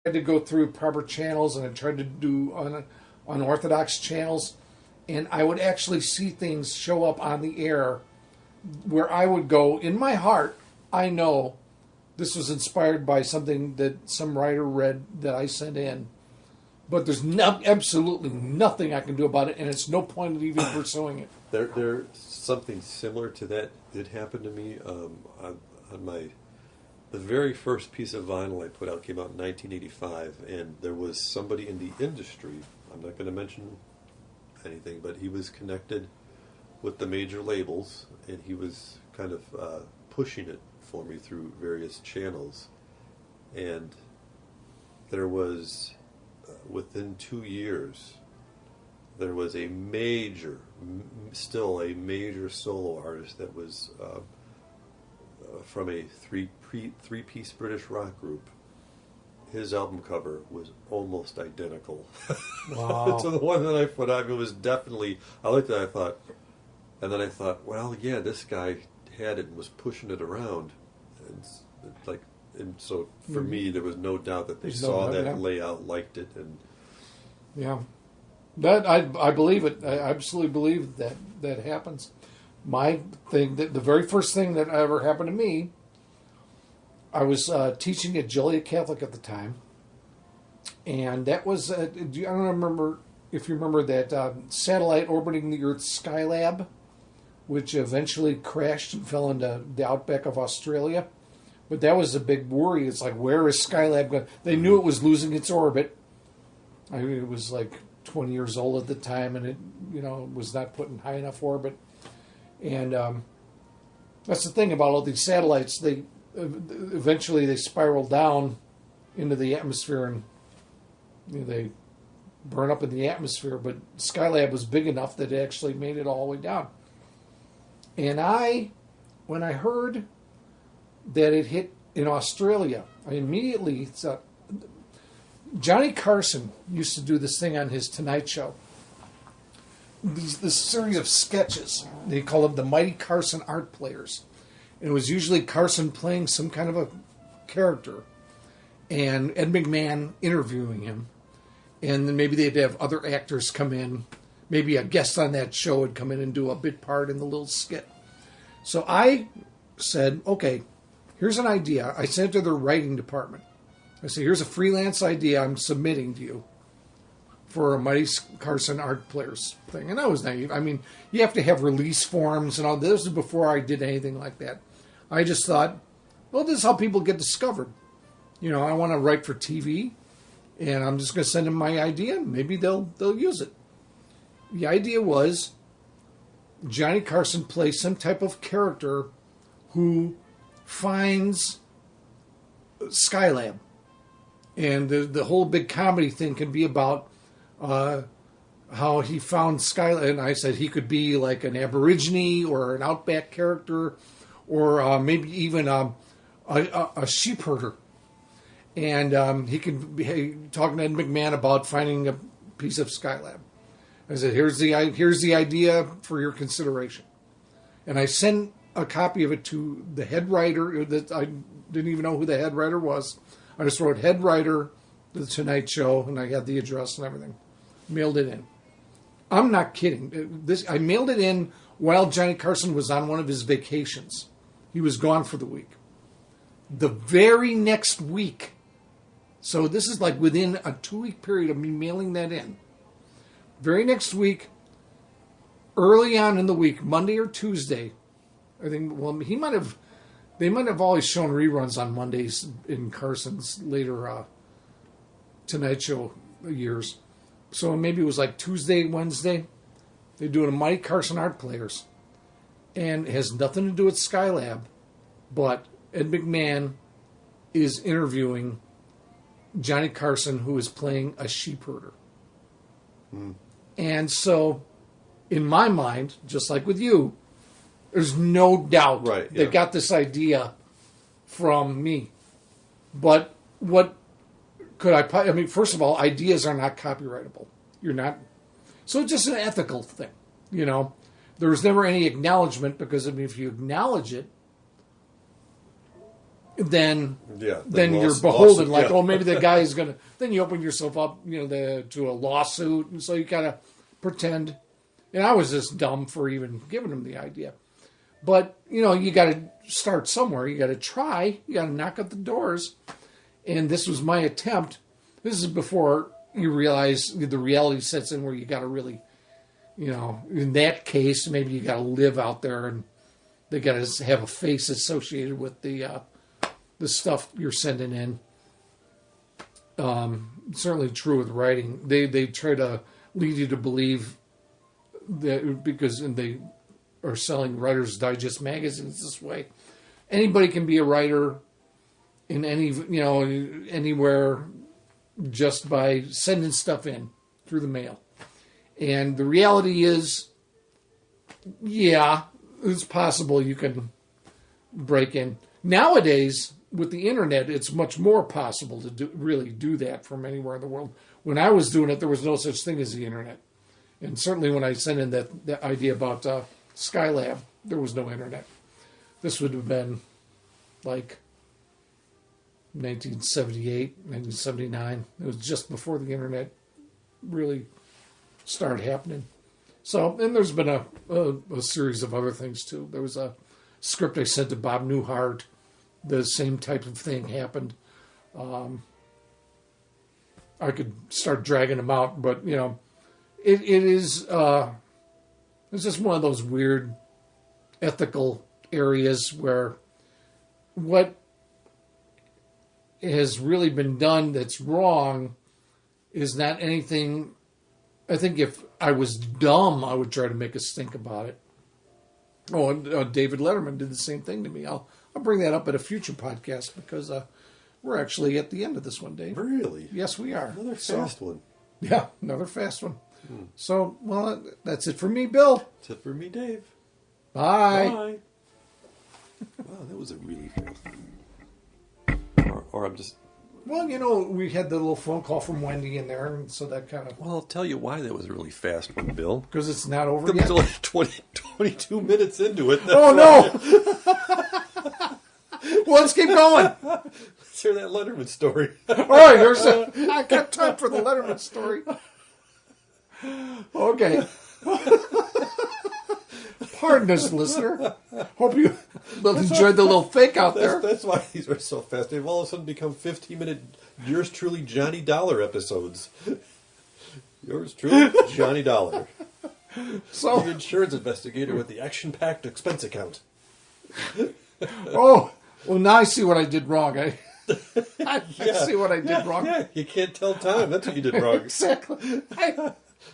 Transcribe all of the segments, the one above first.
tried to go through proper channels, and I tried to do unorthodox channels, and I would actually see things show up on the air where I would go, in my heart, I know this was inspired by something that some writer read that I sent in, but there's absolutely nothing I can do about it, and it's no point in even pursuing it. There something similar to that did happen to me on the very first piece of vinyl I put out came out in 1985, and there was somebody in the industry, I'm not going to mention anything, but he was connected with the major labels, and he was kind of pushing it for me through various channels. And there was, within 2 years, there was a major, still a major solo artist that was from a three-piece British rock group. His album cover was almost identical Wow. to the one that I put out. It was definitely, I looked at it, I thought, and then I thought, well, yeah, this guy had it and was pushing it around. And so for me, there was no doubt that they saw that layout, liked it, and yeah, that I believe it. I absolutely believe that happens. My thing, the very first thing that ever happened to me, I was teaching at Joliet Catholic at the time, and that was I don't remember if you remember that satellite orbiting the Earth, SKYLAB, which eventually crashed and fell into the outback of Australia. But that was a big worry. It's like, where is SKYLAB going? They knew it was losing its orbit. I mean, it was like 20 years old at the time, and it, was not put in high enough orbit. And that's the thing about all these satellites. They eventually they spiral down into the atmosphere, and they burn up in the atmosphere. But SKYLAB was big enough that it actually made it all the way down. And when I heard that it hit in Australia, I immediately thought, Johnny Carson used to do this thing on his Tonight Show. This series of sketches. They call them the Mighty Carson Art Players. And it was usually Carson playing some kind of a character and Ed McMahon interviewing him. And then maybe they'd have other actors come in. Maybe a guest on that show would come in and do a bit part in the little skit. So I said, okay, here's an idea. I sent it to the writing department. I said, here's a freelance idea I'm submitting to you for a Mighty Carson Art Players thing. And I was naive. I mean, you have to have release forms and all. This was before I did anything like that. I just thought, well, this is how people get discovered. I want to write for TV, and I'm just going to send them my idea, and maybe they'll use it. The idea was Johnny Carson plays some type of character who finds SKYLAB. And the whole big comedy thing can be about how he found SKYLAB. And I said he could be like an Aborigine or an Outback character, or maybe even a sheep herder. And he could be talking to Ed McMahon about finding a piece of SKYLAB. I said, here's the idea for your consideration. And I sent a copy of it to the head writer. That I didn't even know who the head writer was. I just wrote head writer, The Tonight Show, and I had the address and everything. Mailed it in. I'm not kidding. I mailed it in while Johnny Carson was on one of his vacations. He was gone for the week. The very next week, so this is like within a 2-week period of me mailing that in. Very next week, early on in the week, Monday or Tuesday, I think, well, they might have always shown reruns on Mondays in Carson's later Tonight Show years. So maybe it was like Tuesday, Wednesday. They do it on Mighty Carson Art Players. And it has nothing to do with SKYLAB, but Ed McMahon is interviewing Johnny Carson, who is playing a sheep herder. And so, in my mind, just like with you, there's no doubt they got this idea from me. But what could I mean, first of all, ideas are not copyrightable. You're not. So it's just an ethical thing, There was never any acknowledgement because, if you acknowledge it, then Yeah. you're beholden. Like, oh, maybe the guy is going to. Then you open yourself up, to a lawsuit, and so you gotta pretend. And I was just dumb for even giving him the idea. But you got to start somewhere. You got to try. You got to knock at the doors. And this was my attempt. This is before you realize the reality sets in, where you got to really, in that case, maybe you got to live out there, and they got to have a face associated with the stuff you're sending in. Certainly true with writing. They try to lead you to believe that, because they are selling Writer's Digest magazines this way. Anybody can be a writer in anywhere, just by sending stuff in through the mail. And the reality is, yeah, it's possible you can break in. Nowadays, with the internet, it's much more possible to really do that from anywhere in the world. When I was doing it, there was no such thing as the internet. And certainly when I sent in that idea about SKYLAB, there was no internet. This would have been like 1978, 1979. It was just before the internet really started happening. So, and there's been a series of other things too. There was a script I sent to Bob Newhart. The same type of thing happened. I could start dragging them out, but it is it's just one of those weird ethical areas where what has really been done that's wrong is not anything. I think if I was dumb, I would try to make a stink about it. Oh, and David Letterman did the same thing to me. I'll bring that up at a future podcast, because we're actually at the end of this one, Dave. Really? Yes, we are. Another fast one. Yeah, another fast one. So, well, that's it for me, Bill. That's it for me, Dave. Bye. Bye. Wow, that was a really fast one. Or I'm just... Well, we had the little phone call from Wendy in there, and so that kind of... Well, I'll tell you why that was a really fast one, Bill. Because it's not over yet. yet. We're like 22 minutes into it. Oh, no! Well, let's keep going. Let's hear that Letterman story. All right, I got time for the Letterman story. Okay. Pardon us, listener. Hope you enjoyed the little fake out there. That's why these are so fast. They've all of a sudden become 15-minute, yours truly, Johnny Dollar episodes. Yours truly, Johnny Dollar. So, the insurance investigator with the action-packed expense account. Oh, well, now I see what I did wrong. I see what I did wrong. Yeah, you can't tell time. That's what you did wrong. Exactly.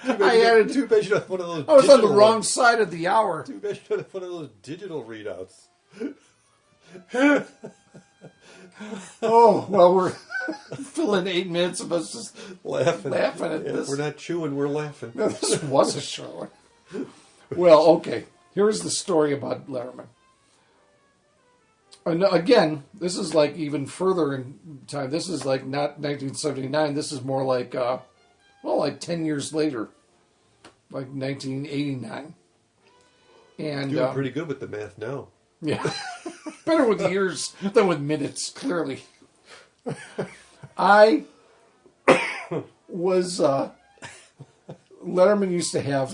Too bad you don't have one of those. I was on the wrong side of the hour. Too bad you don't have one of those digital readouts. Oh, well, we're filling 8 minutes of us just laughing at this. We're not chewing, we're laughing. No, this was a short one. Well, okay. Here's the story about Letterman. And again, this is like even further in time. This is like not 1979. This is more like, like 10 years later, like 1989. And doing pretty good with the math now. Yeah, better with years than with minutes. Clearly, I was. Letterman used to have.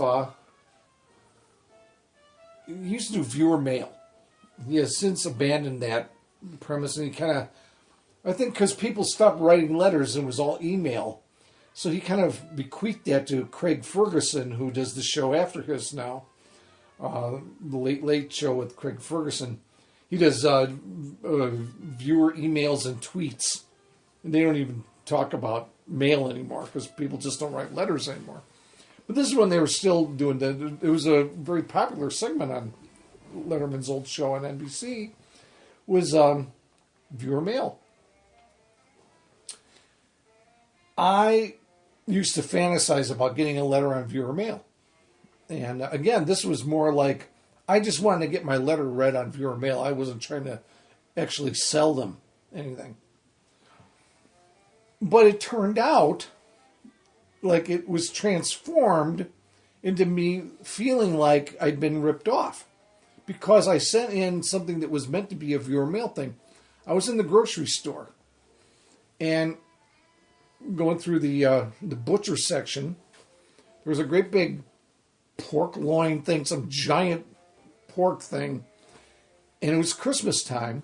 He used to do viewer mail. He has since abandoned that premise, and he kind of, I think, because people stopped writing letters and it was all email, so he kind of bequeathed that to Craig Ferguson, who does the show after his now, the Late Late Show with Craig Ferguson. He does viewer emails and tweets, and they don't even talk about mail anymore because people just don't write letters anymore. But this is when they were still doing that. It was a very popular segment on Letterman's old show on NBC, was viewer mail. I used to fantasize about getting a letter on viewer mail. And again, this was more like, I just wanted to get my letter read on viewer mail. I wasn't trying to actually sell them anything. But it turned out like it was transformed into me feeling like I'd been ripped off. Because I sent in something that was meant to be a viewer mail thing. I was in the grocery store and going through the butcher section. There was a great big pork loin thing, some giant pork thing, and it was Christmas time.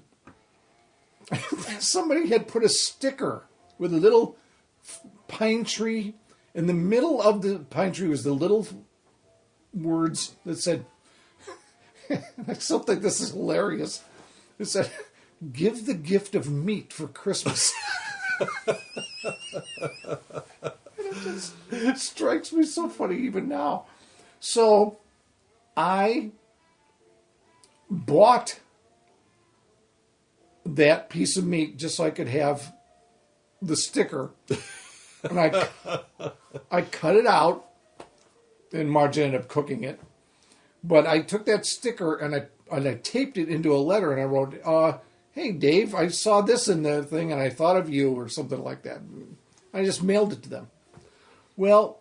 Somebody had put a sticker with a little pine tree. In the middle of the pine tree was the little words that said, I still think this is hilarious. It said, "Give the gift of meat for Christmas." It strikes me so funny even now. So I bought that piece of meat just so I could have the sticker. And I cut it out, and Marge ended up cooking it. But I took that sticker and I taped it into a letter, and I wrote, "Hey Dave, I saw this in the thing and I thought of you," or something like that. I just mailed it to them. Well,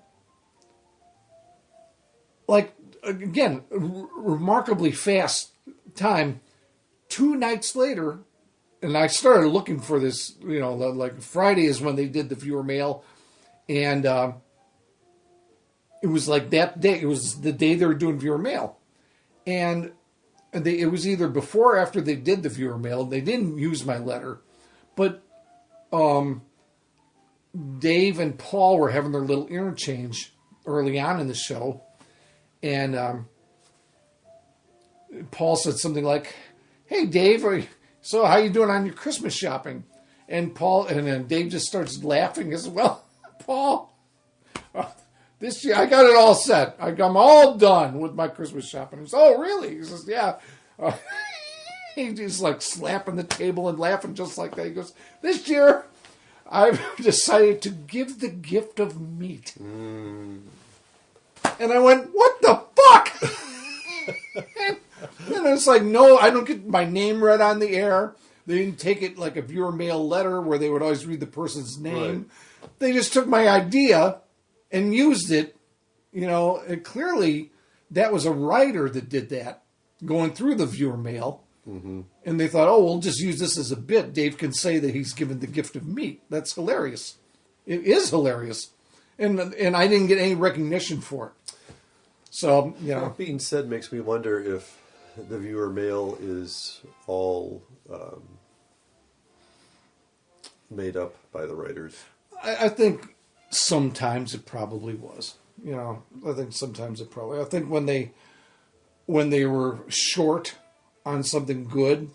like, again, remarkably fast time. 2 nights later, and I started looking for this, like Friday is when they did the viewer mail. And it was like that day. It was the day they were doing viewer mail. And it was either before or after they did the viewer mail. They didn't use my letter. But Dave and Paul were having their little interchange early on in the show. And Paul said something like, "Hey, Dave, so how you doing on your Christmas shopping?" And then Dave just starts laughing as well. "Paul, this year I got it all set. I'm all done with my Christmas shopping." He says, "Oh, really?" He says, "Yeah." He's like slapping the table and laughing just like that. He goes, "This year I've decided to give the gift of meat." And I went, "What the fuck?" And it's like, no, I don't get my name read on the air. They didn't take it like a viewer mail letter where they would always read the person's name. Right. They just took my idea and used it, and clearly that was a writer that did that, going through the viewer mail. Mm-hmm. And they thought, oh, we'll just use this as a bit. Dave can say that he's given the gift of meat. That's hilarious. It is hilarious. And I didn't get any recognition for it. So, That being said, makes me wonder if the viewer mail is all made up by the writers. I think sometimes it probably was. I think when they were short on something good,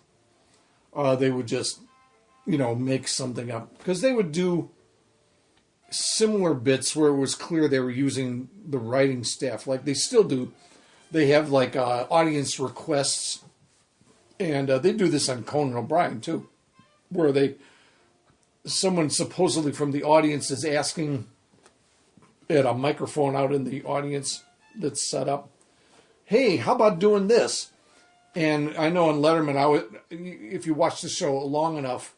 they would just, make something up. Because they would do similar bits where it was clear they were using the writing staff. Like they still do. They have like audience requests. And they do this on Conan O'Brien too. Where someone supposedly from the audience is asking at a microphone out in the audience that's set up, "Hey, how about doing this?" And I know on Letterman, if you watch the show long enough,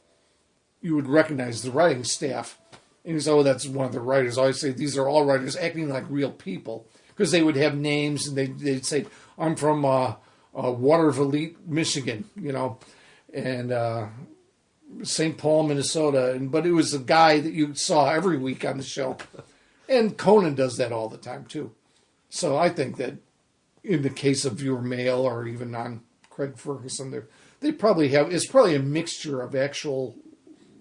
you would recognize the writing staff. And you say, "Oh, that's one of the writers." I always say these are all writers acting like real people, because they would have names and they'd say, "I'm from Waterville, Michigan," and St. Paul, Minnesota. But it was a guy that you saw every week on the show. And Conan does that all the time, too. So I think that in the case of viewer mail or even on Craig Ferguson, they probably have, it's probably a mixture of actual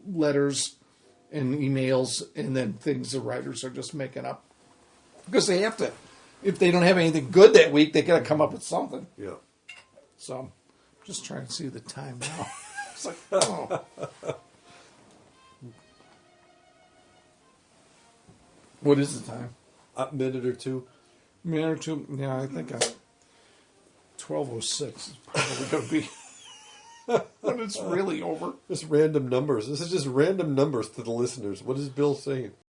letters and emails and then things the writers are just making up. Because they have to. If they don't have anything good that week, they got to come up with something. Yeah. So I'm just trying to see the time now. It's like, oh. What is the time? A minute or two. Minute or two? Yeah, I think 12:06 is probably going to be when it's really over. Just random numbers. This is just random numbers to the listeners. What is Bill saying?